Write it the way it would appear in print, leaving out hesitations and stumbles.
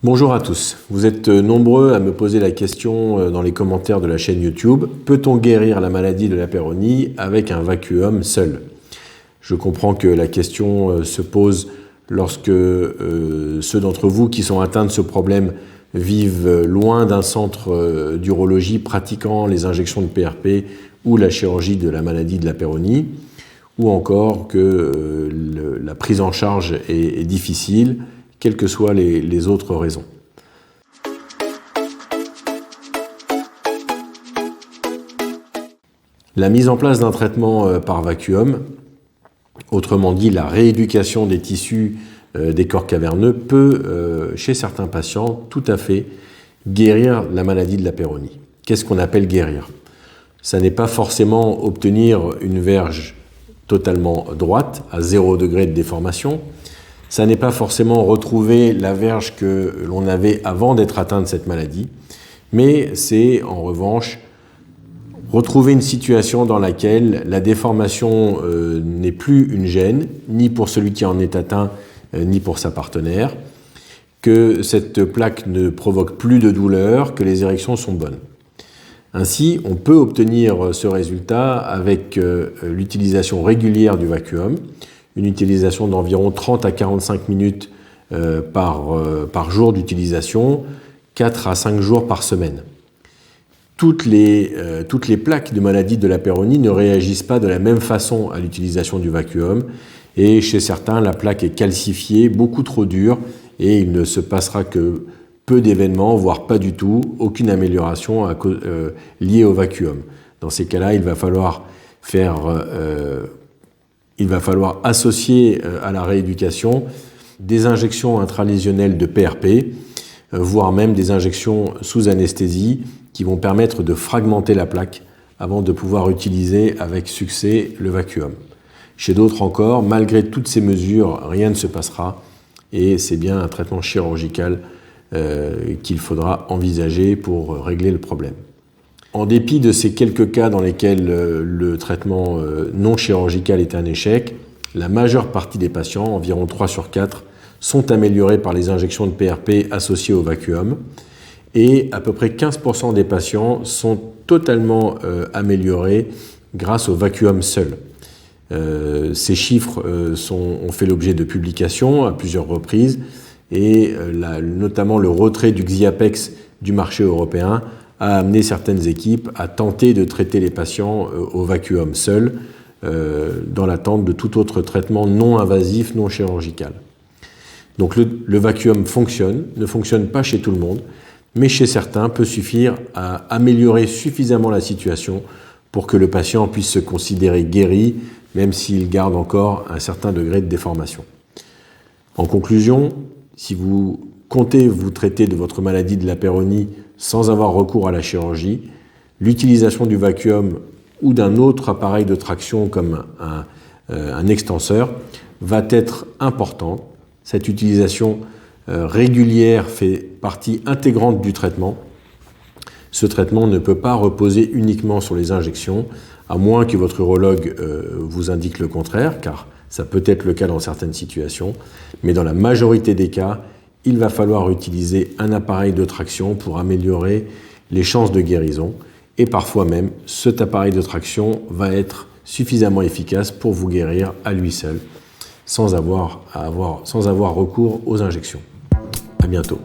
Bonjour à tous, vous êtes nombreux à me poser la question dans les commentaires de la chaîne YouTube: peut-on guérir la maladie de la Peyronie avec un vacuum seul? Je comprends que la question se pose lorsque ceux d'entre vous qui sont atteints de ce problème vivent loin d'un centre d'urologie pratiquant les injections de PRP ou la chirurgie de la maladie de la Peyronie, ou encore que la prise en charge est difficile, quelles que soient les autres raisons. La mise en place d'un traitement par vacuum, autrement dit la rééducation des tissus des corps caverneux, peut, chez certains patients, tout à fait guérir la maladie de la Peyronie. Qu'est-ce qu'on appelle guérir? Ça n'est pas forcément obtenir une verge totalement droite, à 0 degré de déformation. Ça n'est pas forcément retrouver la verge que l'on avait avant d'être atteint de cette maladie, mais c'est en revanche retrouver une situation dans laquelle la déformation n'est plus une gêne, ni pour celui qui en est atteint, ni pour sa partenaire, que cette plaque ne provoque plus de douleur, que les érections sont bonnes. Ainsi, on peut obtenir ce résultat avec l'utilisation régulière du vacuum, une utilisation d'environ 30 à 45 minutes par jour d'utilisation, 4 à 5 jours par semaine. Toutes les plaques de maladie de la Peyronie ne réagissent pas de la même façon à l'utilisation du vacuum, et chez certains, la plaque est calcifiée, beaucoup trop dure, et il ne se passera que peu d'événements, voire pas du tout, aucune amélioration liée au vacuum. Dans ces cas-là, il va falloir associer à la rééducation des injections intralésionnelles de PRP, voire même des injections sous anesthésie qui vont permettre de fragmenter la plaque avant de pouvoir utiliser avec succès le vacuum. Chez d'autres encore, malgré toutes ces mesures, rien ne se passera et c'est bien un traitement chirurgical qu'il faudra envisager pour régler le problème. En dépit de ces quelques cas dans lesquels le traitement non chirurgical est un échec, la majeure partie des patients, environ 3 sur 4, sont améliorés par les injections de PRP associées au vacuum, et à peu près 15% des patients sont totalement améliorés grâce au vacuum seul. Ces chiffres ont fait l'objet de publications à plusieurs reprises, et notamment le retrait du Xiapex du marché européen a amené certaines équipes à tenter de traiter les patients au vacuum seul, dans l'attente de tout autre traitement non invasif, non chirurgical. Donc le vacuum fonctionne, ne fonctionne pas chez tout le monde, mais chez certains peut suffire à améliorer suffisamment la situation pour que le patient puisse se considérer guéri, même s'il garde encore un certain degré de déformation. En conclusion, si vous comptez vous traiter de votre maladie de la Peyronie sans avoir recours à la chirurgie, l'utilisation du vacuum ou d'un autre appareil de traction comme un extenseur va être importante. Cette utilisation régulière fait partie intégrante du traitement. Ce traitement ne peut pas reposer uniquement sur les injections, à moins que votre urologue vous indique le contraire, car ça peut être le cas dans certaines situations, mais dans la majorité des cas, il va falloir utiliser un appareil de traction pour améliorer les chances de guérison, et parfois même, cet appareil de traction va être suffisamment efficace pour vous guérir à lui seul, sans avoir recours aux injections. À bientôt.